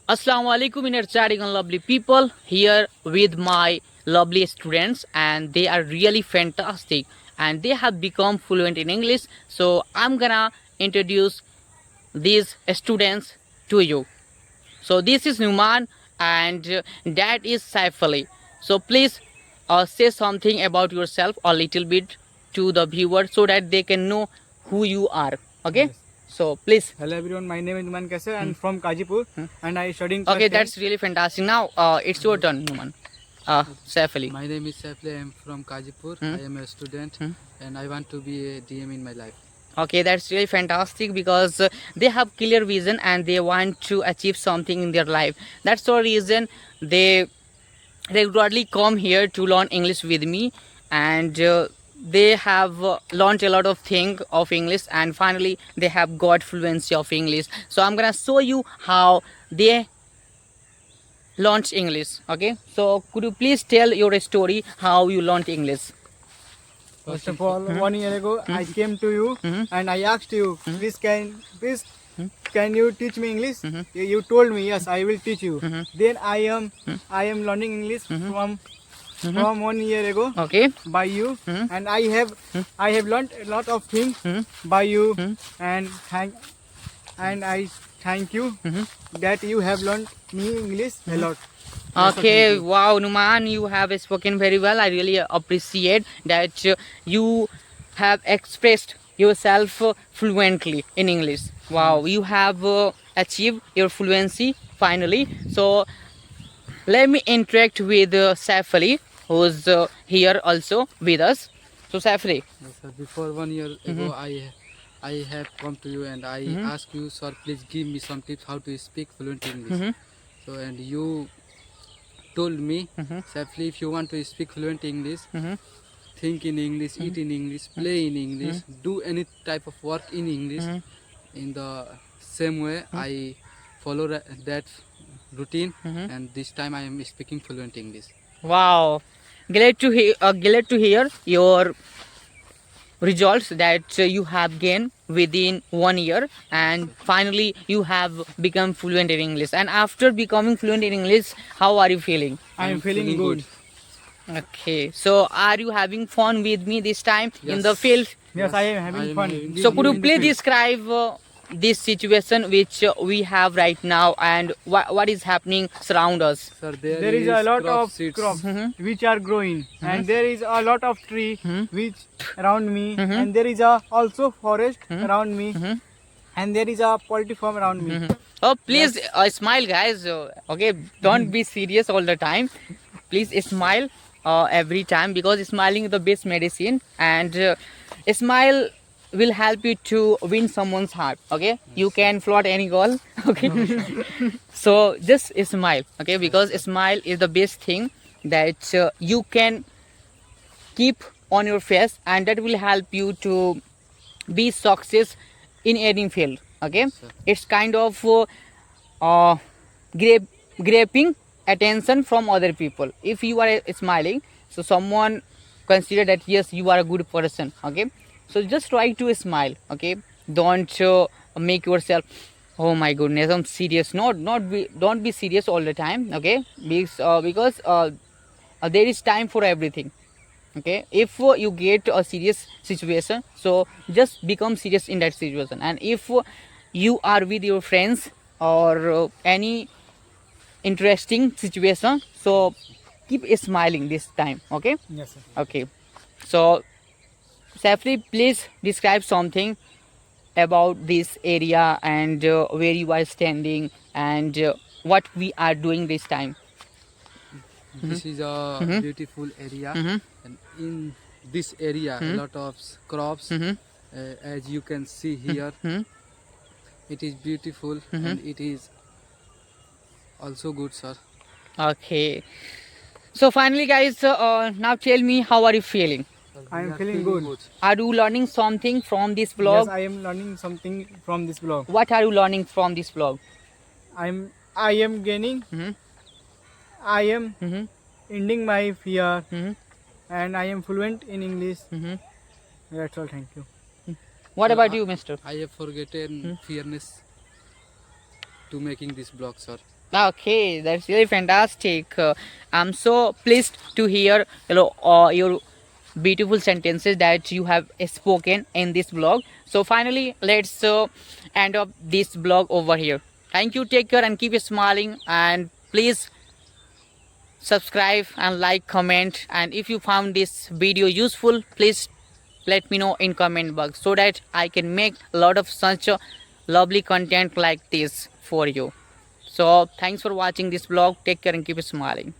Assalamu alaikum, energetic and lovely people here with my lovely students, and they are really fantastic and they have become fluent in English. So I'm gonna introduce these students to you. So this is Numan and that is Saif Ali. So please say something about yourself a little bit to the viewer so that they can know who you are. Okay? Yes. So please. Hello everyone, my name is Numan Kaisar. I'm from Kajipur and I studying class Okay, 10. that's really fantastic. Now it's your turn, Numan. Saif Ali. My name is Saifli. I am from Kajipur. I am a student and I want to be a DM in my life. Okay, that's really fantastic because they have clear vision and they want to achieve something in their life. That's the reason they regularly come here to learn English with me, and they have learned a lot of things of English, and finally they have got fluency of English. So I'm gonna show you how they learned English. Okay, so could you please tell your story how you learned English? First of all, 1 year ago, I came to you and I asked you, please can you teach me English? You told me yes, I will teach you. Then I am learning English from 1 year ago Okay. by you, and I have learned a lot of things by you, and I thank you that you have learned me English a lot. Okay, wow, Numan, you have spoken very well. I really appreciate that you have expressed yourself fluently in English. Wow, you have achieved your fluency finally. So let me interact with Saif Ali, who's here also with us. So Saif Ali. Yes, sir. Before 1 year ago, I have come to you and I asked you, sir, please give me some tips how to speak fluent English. So and you told me, Saifli, if you want to speak fluent English, think in English, eat in English, play in English, do any type of work in English. In the same way, I follow that routine, and this time I am speaking fluent English. Wow, glad to hear your results that you have gained within 1 year, and finally you have become fluent in English. And after becoming fluent in English, how are you feeling? I am feeling good. Okay, so are you having fun with me this time in the Yes. field? Yes, I am I having am fun. having So could you in the please field. describe this situation which we have right now, and what is happening surround us? Sir, There is a lot crop of seeds. crops which are growing, and there is a lot of tree which around me, and there is a also forest around me, and there is a poultry farm around me. Oh, please smile, guys. Okay, don't be serious all the time. Please smile every time, because smiling is the best medicine, and a smile will help you to win someone's heart. Okay, you can flirt any girl. Okay, so just smile. Okay, because smile is the best thing that you can keep on your face, and that will help you to be success in any field. Okay, Sir. it's kind of uh, grabbing attention from other people. If you are smiling, so someone consider that yes, you are a good person. Okay, so just try to smile. Okay, don't make yourself, oh my goodness, I'm serious. Don't be serious all the time. Okay, because there is time for everything. Okay, if you get a serious situation, so just become serious in that situation. And if you are with your friends or any interesting situation, so keep smiling this time. Okay. Yes, sir. Okay, so Safri, please describe something about this area, and where you are standing, and what we are doing this time. This is a beautiful area, and in this area, a lot of crops. As you can see here, it is beautiful and it is also good, sir. Okay, so finally guys, now tell me, how are you feeling? I am We are feeling good. Are you learning something from this Yes, vlog? I am learning something from this blog. What are you learning from this vlog? I am gaining. Mhm. I am Mhm. ending my fear, Mhm. and I am fluent in English. Mhm. That's all. Thank you. What So about you, mister? I have forgotten fairness to making this blog, sir. Okay, that's really fantastic. I'm so pleased to hear your beautiful sentences that you have spoken in this blog. So finally, let's end up this blog over here. Thank you. Take care and keep smiling. And please subscribe and like, comment. And if you found this video useful, please let me know in comment box so that I can make a lot of such lovely content like this for you. So thanks for watching this vlog. Take care and keep smiling.